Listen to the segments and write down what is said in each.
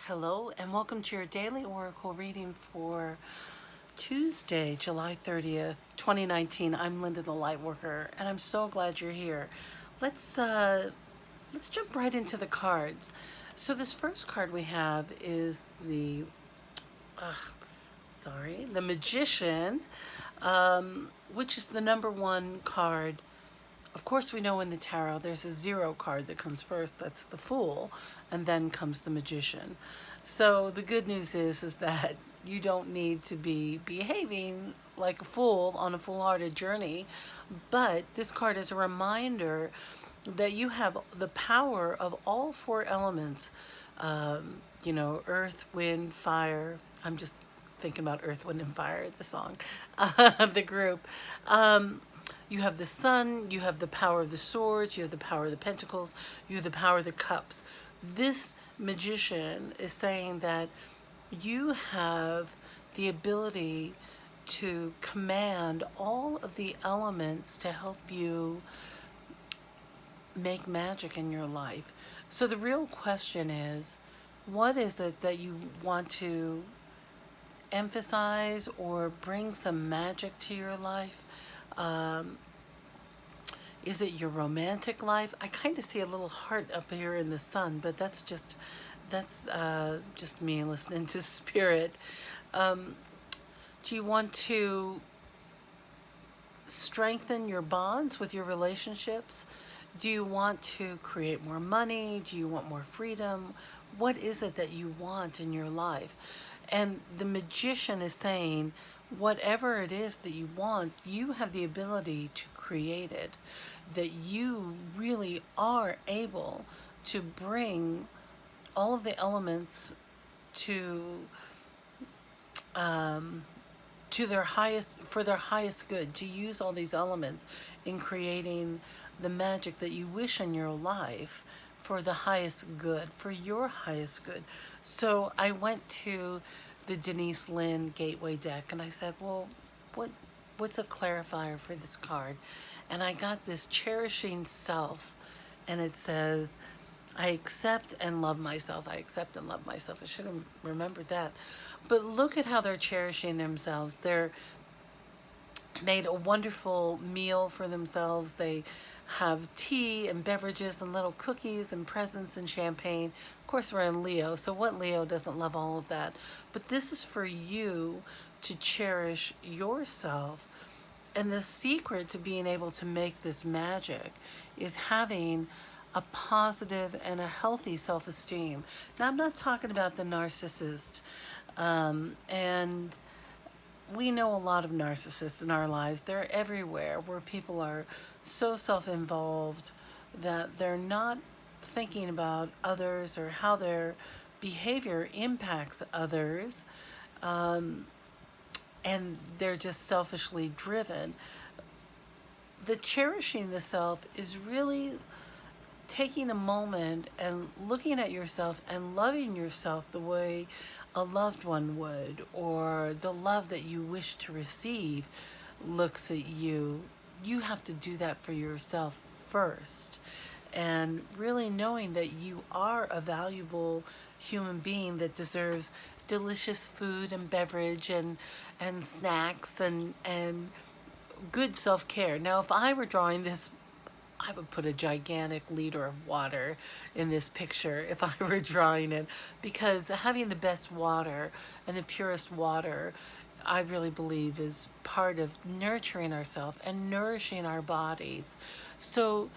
Hello and welcome to your daily oracle reading for Tuesday, July 30th, 2019. I'm Linda the Lightworker and I'm so glad you're here. Let's jump right into the cards. So this first card we have is the Magician, which is the number one card. Of course, we know in the tarot there's a zero card that comes first. That's the Fool, and then comes the Magician. So the good news is that you don't need to be behaving like a fool on a foolhardy journey. But this card is a reminder that you have the power of all four elements. Earth, wind, fire. I'm just thinking about Earth, Wind, and Fire, the song, the group. You have the sun, you have the power of the swords, you have the power of the pentacles, you have the power of the cups. This magician is saying that you have the ability to command all of the elements to help you make magic in your life. So the real question is, what is it that you want to emphasize or bring some magic to your life? Is it your romantic life? I kind of see a little heart up here in the sun, but that's just me listening to spirit. Do you want to strengthen your bonds with your relationships? Do you want to create more money? Do you want more freedom? What is it that you want in your life? And the magician is saying, whatever it is that you want, you have the ability to create it. That you really are able to bring all of the elements to their highest, for their highest good, to use all these elements in creating the magic that you wish in your life for the highest good, for your highest good. So I went to the Denis Linn Gateway deck and I said, well, what's a clarifier for this card? And I got this cherishing self, and it says, I accept and love myself. I accept and love myself. I should have remembered that. But look at how they're cherishing themselves. They're made a wonderful meal for themselves. They have tea and beverages and little cookies and presents and champagne. Of course, we're in Leo, so what Leo doesn't love all of that? But this is for you to cherish yourself. And the secret to being able to make this magic is having a positive and a healthy self-esteem. Now, I'm not talking about the narcissist. And we know a lot of narcissists in our lives. They're everywhere, where people are so self-involved that they're not thinking about others or how their behavior impacts others. And they're just selfishly driven. The cherishing the self is really taking a moment and looking at yourself and loving yourself the way a loved one would, or the love that you wish to receive looks at you. You have to do that for yourself first. And really knowing that you are a valuable human being that deserves delicious food and beverage and snacks and good self-care. Now, if I were drawing this, I would put a gigantic liter of water in this picture if I were drawing it, because having the best water and the purest water, I really believe, is part of nurturing ourselves and nourishing our bodies. So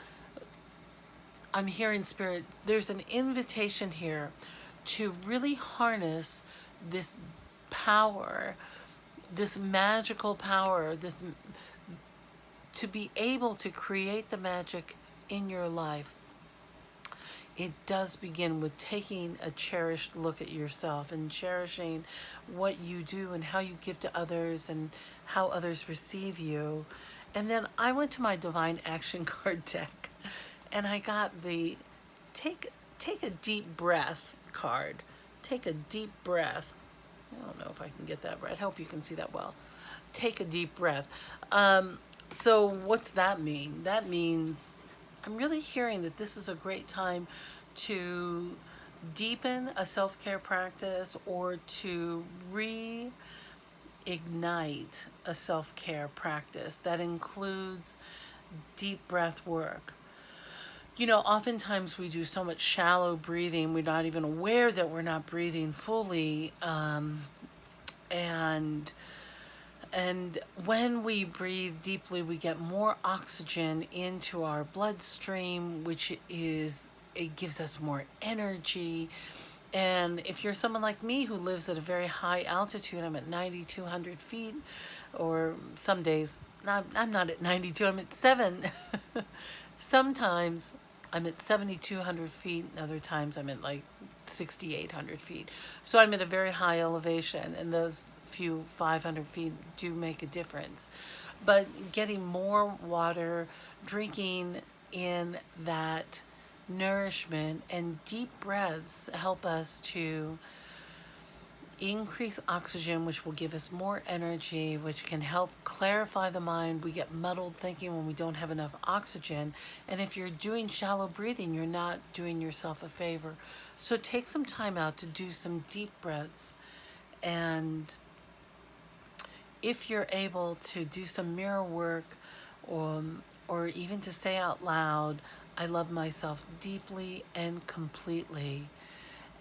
I'm hearing spirit, there's an invitation here to really harness this power, this magical power, this to be able to create the magic in your life. It does begin with taking a cherished look at yourself and cherishing what you do and how you give to others and how others receive you. And then I went to my Divine Action card deck and I got the take a deep breath card. Take a deep breath. I don't know if I can get that right. I hope you can see that well. Take a deep breath. So what's that mean? That means I'm really hearing that this is a great time to deepen a self-care practice or to reignite a self-care practice that includes deep breath work. You know, oftentimes we do so much shallow breathing, we're not even aware that we're not breathing fully. And when we breathe deeply, we get more oxygen into our bloodstream, which is, it gives us more energy. And if you're someone like me who lives at a very high altitude, I'm at 9,200 feet, or some days, I'm not at 92, I'm at 7. Sometimes I'm at 7,200 feet, and other times I'm at like 6,800 feet. So I'm at a very high elevation, and those few 500 feet do make a difference. But getting more water, drinking in that nourishment, and deep breaths help us to increase oxygen, which will give us more energy, which can help clarify the mind. We get muddled thinking when we don't have enough oxygen. And if you're doing shallow breathing, you're not doing yourself a favor. So take some time out to do some deep breaths. And if you're able to do some mirror work, or even to say out loud, I love myself deeply and completely,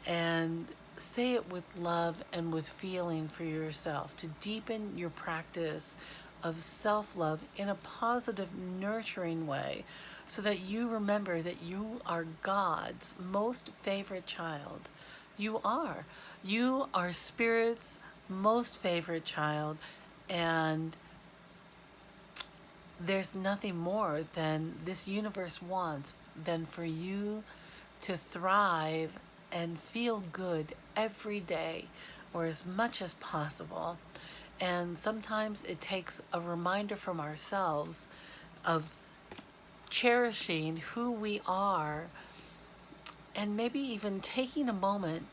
and say it with love and with feeling for yourself, to deepen your practice of self-love in a positive, nurturing way, so that you remember that you are God's most favorite child. You are. You are Spirit's most favorite child, and there's nothing more than this universe wants than for you to thrive and feel good every day, or as much as possible. And sometimes it takes a reminder from ourselves of cherishing who we are, and maybe even taking a moment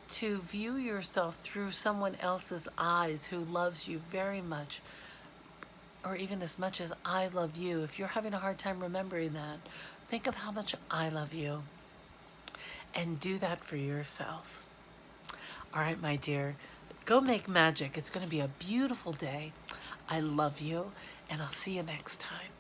to view yourself through someone else's eyes who loves you very much, or even as much as I love you. If you're having a hard time remembering that, think of how much I love you, and do that for yourself. All right, my dear, go make magic. It's going to be a beautiful day. I love you, and I'll see you next time.